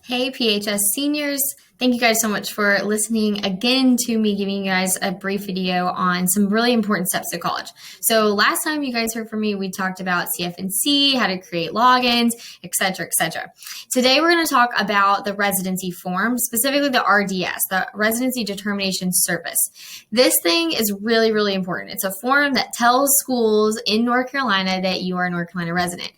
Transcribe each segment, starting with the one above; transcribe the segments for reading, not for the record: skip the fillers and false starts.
Hey, PHS seniors. Thank you guys so much for listening again to me giving you guys a brief video on some really important steps to college. So last time you guys heard from me, we talked about Cfnc, how to create logins, etc., etc. Today, we're going to talk about the residency form, specifically the RDS, the Residency Determination Service. This thing is really, really important. It's a form that tells schools in North Carolina that you are a North Carolina resident.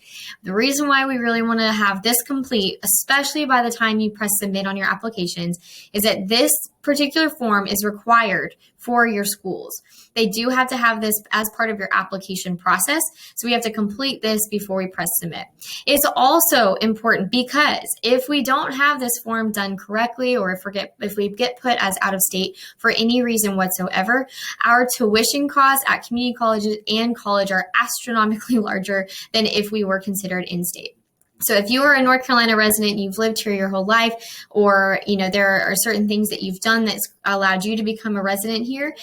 The reason why we really want to have this complete, especially by the time you press submit on your applications, is that this particular form is required for your schools. They do have to have this as part of your application process, so we have to complete this before we press submit. It's also important because if we don't have this form done correctly, or if we get put as out of state for any reason whatsoever, our tuition costs at community colleges and college are astronomically larger than if we were considered in-state. So if you are a North Carolina resident, you've lived here your whole life, or there are certain things that you've done that's allowed you to become a resident here,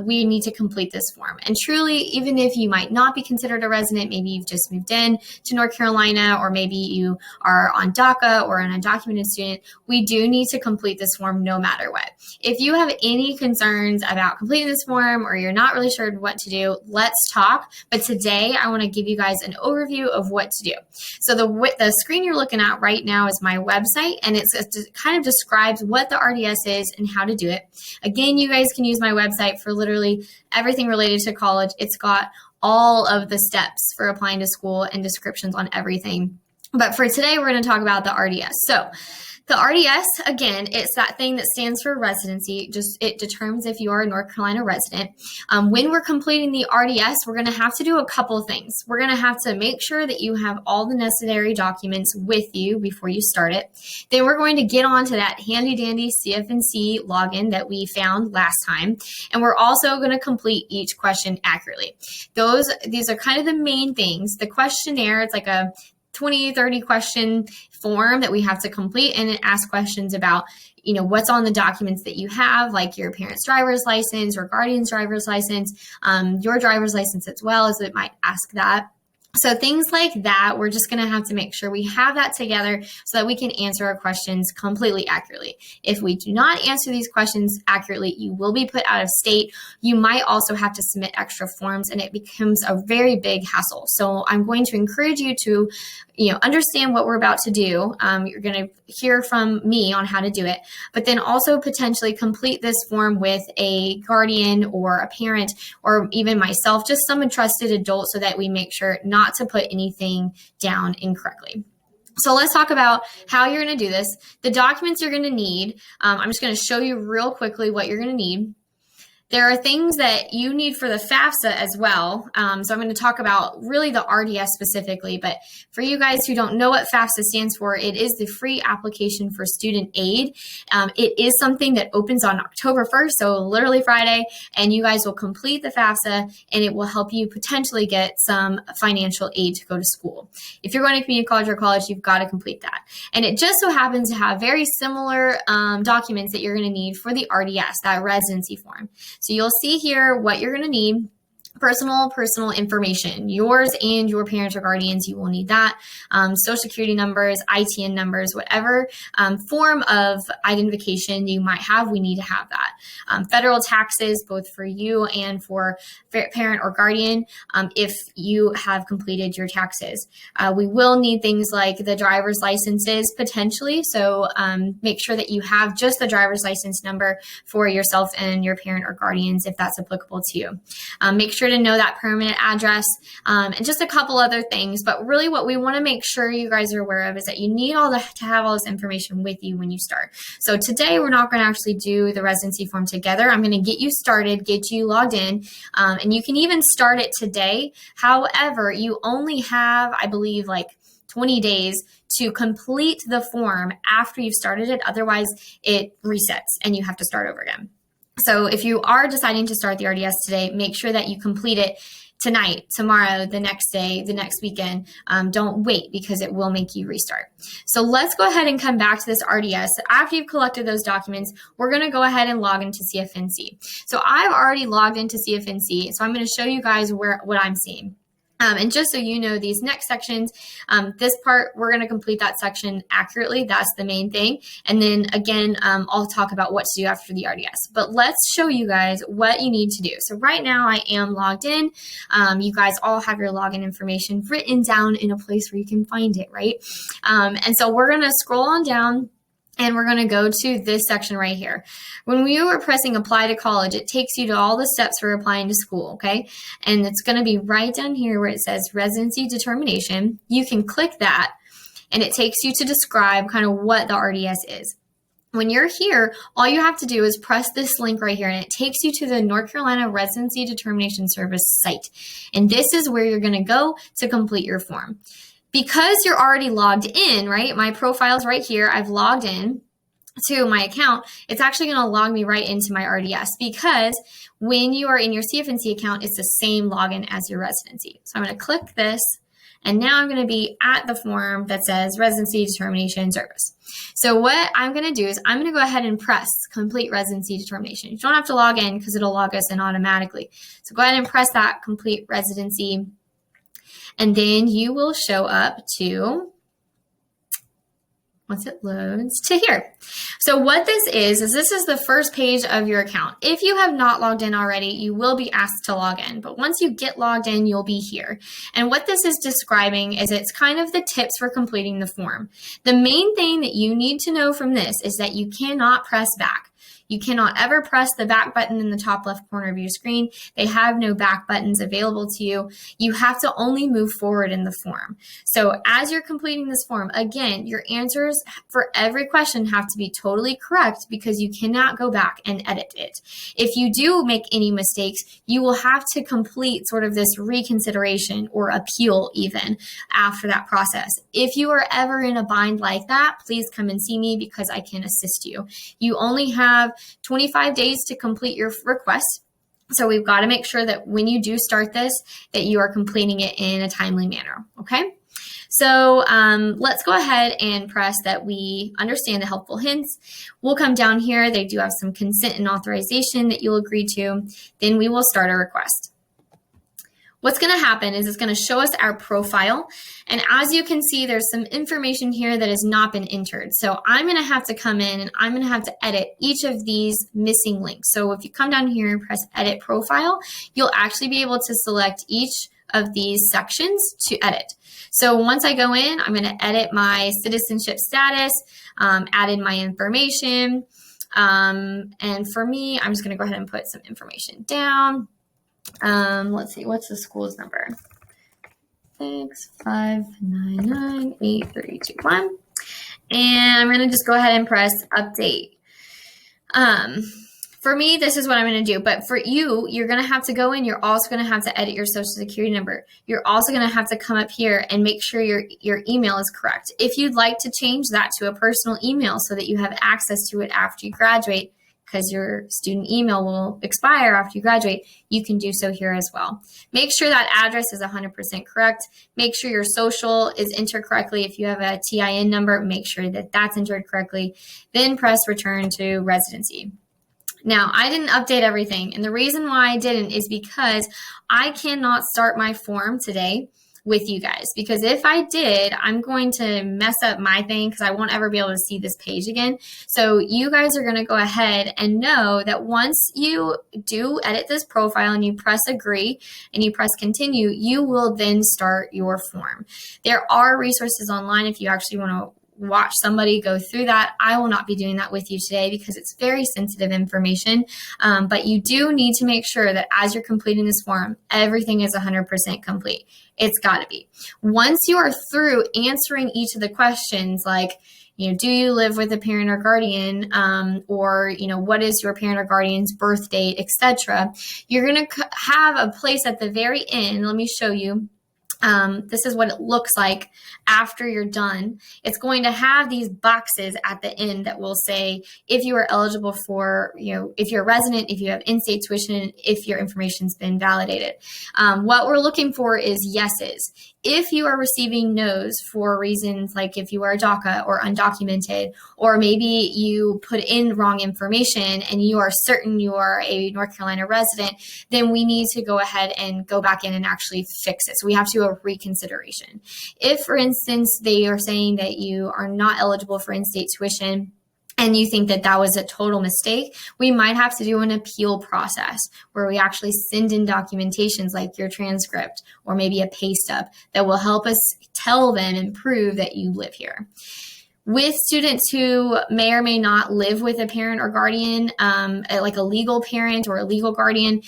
we need to complete this form. And truly, even if you might not be considered a resident, maybe you've just moved in to North Carolina, or maybe you are on DACA or an undocumented student, we do need to complete this form no matter what. If you have any concerns about completing this form, or you're not really sure what to do, let's talk. But today, I want to give you guys an overview of what to do. So the screen you're looking at right now is my website, and it kind of describes what the RDS is and how to do it. Again, you guys can use my website for literally everything related to college. It's got all of the steps for applying to school and descriptions on everything. But for today, we're going to talk about the RDS. So the RDS, again, it's that thing that stands for residency. It determines if you are a North Carolina resident. When we're completing the RDS, we're going to have to do a couple things. We're going to have to make sure that you have all the necessary documents with you before you start it. Then we're going to get on to that handy-dandy Cfnc login that we found last time. And we're also going to complete each question accurately. These are kind of the main things. The questionnaire, it's like a 20, 30 question form that we have to complete, and it asks questions about, what's on the documents that you have, like your parent's driver's license or guardian's driver's license, your driver's license as well, as it might ask that. So things like that, we're just going to have to make sure we have that together so that we can answer our questions completely accurately. If we do not answer these questions accurately, you will be put out of state. You might also have to submit extra forms, and it becomes a very big hassle. So I'm going to encourage you to understand what we're about to do. You're going to hear from me on how to do it, but then also potentially complete this form with a guardian or a parent, or even myself, just some trusted adult, so that we make sure not to put anything down incorrectly. So let's talk about how you're going to do this. The documents you're going to need, I'm just going to show you real quickly what you're going to need. There are things that you need for the Fafsa as well. So I'm going to talk about really the RDS specifically, but for you guys who don't know what Fafsa stands for, it is the Free Application for Student Aid. It is something that opens on October 1st, so literally Friday, and you guys will complete the Fafsa, and it will help you potentially get some financial aid to go to school. If you're going to community college or college, you've got to complete that. And it just so happens to have very similar documents that you're going to need for the RDS, that residency form. So you'll see here what you're going to need. Personal information, yours and your parents or guardians, you will need that. Social security numbers, ITN numbers, whatever form of identification you might have, we need to have that. Federal taxes, both for you and for parent or guardian, if you have completed your taxes. We will need things like the driver's licenses potentially, so make sure that you have just the driver's license number for yourself and your parent or guardians if that's applicable to you. Make sure to know that permanent address, and just a couple other things. But really what we want to make sure you guys are aware of is that you need to have all this information with you when you start. So today we're not going to actually do the residency form together. I'm going to get you started, get you logged in, and you can even start it today. However, you only have, I believe, like 20 days to complete the form after you've started it. Otherwise, it resets and you have to start over again. So if you are deciding to start the RDS today, make sure that you complete it tonight, tomorrow, the next day, the next weekend. Don't wait, because it will make you restart. So let's go ahead and come back to this RDS. After you've collected those documents, we're going to go ahead and log into Cfnc. So I've already logged into Cfnc, so I'm going to show you guys what I'm seeing. And just so you know, these next sections, this part, we're going to complete that section accurately. That's the main thing. And then again, I'll talk about what to do after the RDS. But let's show you guys what you need to do. So right now I am logged in. You guys all have your login information written down in a place where you can find it, right? And so we're going to scroll on down. And we're going to go to this section right here. When we were pressing apply to college, it takes you to all the steps for applying to school, okay? And it's going to be right down here where it says residency determination. You can click that and it takes you to describe kind of what the RDS is. When you're here, all you have to do is press this link right here and it takes you to the North Carolina Residency Determination Service site. And this is where you're going to go to complete your form. Because you're already logged in, right? My profile's right here. I've logged in to my account. It's actually going to log me right into my RDS because when you are in your Cfnc account, it's the same login as your residency. So I'm going to click this and now I'm going to be at the form that says Residency Determination Service. So what I'm going to do is I'm going to go ahead and press Complete Residency Determination. You don't have to log in because it'll log us in automatically. So go ahead and press that Complete Residency. And then you will show up to, once it loads, to here. So what this is this is the first page of your account. If you have not logged in already, you will be asked to log in. But once you get logged in, you'll be here. And what this is describing is it's kind of the tips for completing the form. The main thing that you need to know from this is that you cannot press back. You cannot ever press the back button in the top left corner of your screen. They have no back buttons available to you. You have to only move forward in the form. So as you're completing this form, again, your answers for every question have to be totally correct because you cannot go back and edit it. If you do make any mistakes, you will have to complete sort of this reconsideration or appeal even after that process. If you are ever in a bind like that, please come and see me because I can assist you. You only have 25 days to complete your request. So we've got to make sure that when you do start this, that you are completing it in a timely manner, okay? So let's go ahead and press that we understand the helpful hints. We'll come down here. They do have some consent and authorization that you'll agree to. Then we will start a request. What's going to happen is it's going to show us our profile. And as you can see, there's some information here that has not been entered. So I'm going to have to come in and I'm going to have to edit each of these missing links. So if you come down here and press edit profile, you'll actually be able to select each of these sections to edit. So once I go in, I'm going to edit my citizenship status, add in my information. And for me, I'm just going to go ahead and put some information down. Let's see, what's the school's number? 6599831. And I'm going to just go ahead and press update. For me, this is what I'm going to do. But for you, you're going to have to go in. You're also going to have to edit your social security number. You're also going to have to come up here and make sure your email is correct. If you'd like to change that to a personal email so that you have access to it after you graduate, because your student email will expire after you graduate, you can do so here as well. Make sure that address is 100% correct. Make sure your social is entered correctly. If you have a TIN number, make sure that that's entered correctly. Then press return to residency. Now, I didn't update everything, and the reason why I didn't is because I cannot start my form today with you guys, because if I did, I'm going to mess up my thing because I won't ever be able to see this page again. So you guys are going to go ahead and know that once you do edit this profile and you press agree and you press continue, you will then start your form. There are resources online if you actually want to watch somebody go through that. I will not be doing that with you today because it's very sensitive information, but you do need to make sure that as you're completing this form, everything is 100% complete. It's got to be. Once you are through answering each of the questions, like, do you live with a parent or guardian, or, what is your parent or guardian's birth date, etc., you're going to have a place at the very end. Let me show you. This is what it looks like after you're done. It's going to have these boxes at the end that will say if you are eligible for, if you're a resident, if you have in-state tuition, if your information's been validated. What we're looking for is yeses. If you are receiving no's for reasons like if you are a DACA or undocumented, or maybe you put in wrong information and you are certain you are a North Carolina resident, then we need to go ahead and go back in and actually fix it. So we have to do a reconsideration. If, for instance, they are saying that you are not eligible for in-state tuition, and you think that that was a total mistake, we might have to do an appeal process where we actually send in documentations like your transcript or maybe a pay stub that will help us tell them and prove that you live here. With students who may or may not live with a parent or guardian, like a legal parent or a legal guardian,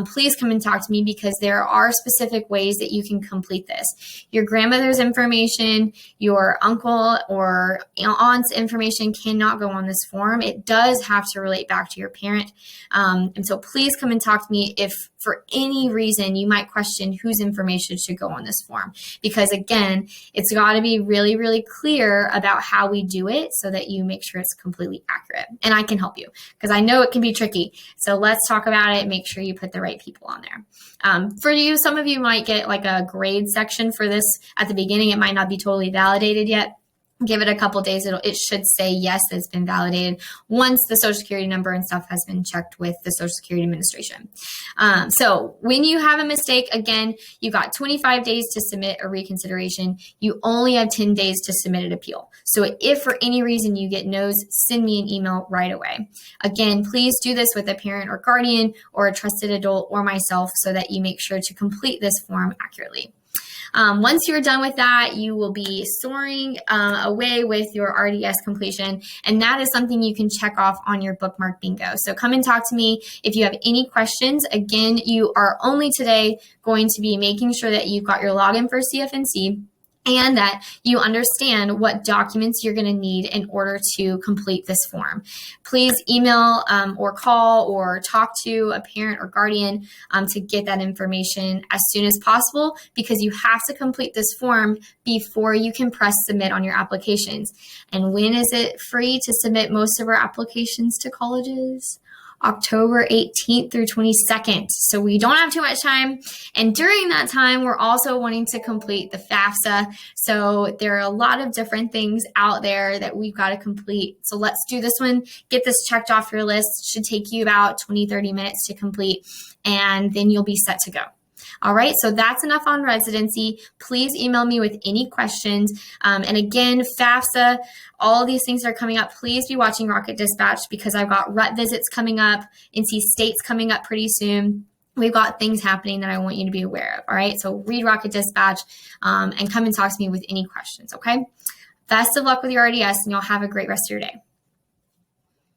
please come and talk to me, because there are specific ways that you can complete this. Your grandmother's information, your uncle or aunt's information cannot go on this form. It does have to relate back to your parent. And so please come and talk to me if for any reason you might question whose information should go on this form. Because again, it's got to be really, really clear about how we do it so that you make sure it's completely accurate. And I can help you because I know it can be tricky. So let's talk about it. Make sure you put the right people on there. For you, some of you might get like a grade section for this at the beginning. It might not be totally validated yet. Give it a couple days. It should say yes, it's been validated once the Social Security number and stuff has been checked with the Social Security Administration. So when you have a mistake, again, you've got 25 days to submit a reconsideration. You only have 10 days to submit an appeal. So if for any reason you get no's, send me an email right away. Again, please do this with a parent or guardian or a trusted adult or myself so that you make sure to complete this form accurately. Once you're done with that, you will be soaring away with your RDS completion, and that is something you can check off on your bookmark bingo. So come and talk to me if you have any questions. Again, you are only today going to be making sure that you've got your login for Cfnc and that you understand what documents you're going to need in order to complete this form. Please email or call or talk to a parent or guardian to get that information as soon as possible, because you have to complete this form before you can press submit on your applications. And when is it free to submit most of our applications to colleges? October 18th through 22nd. So we don't have too much time. And during that time, we're also wanting to complete the Fafsa. So there are a lot of different things out there that we've got to complete. So let's do this one. Get this checked off your list. It should take you about 20-30 minutes to complete, and then you'll be set to go. All right, so that's enough on residency. Please email me with any questions. And again, FAFSA, all these things are coming up. Please be watching Rocket Dispatch because I've got RUT visits coming up, NC State's coming up pretty soon. We've got things happening that I want you to be aware of. All right, so read Rocket Dispatch and come and talk to me with any questions, okay? Best of luck with your RDS, and you'll have a great rest of your day.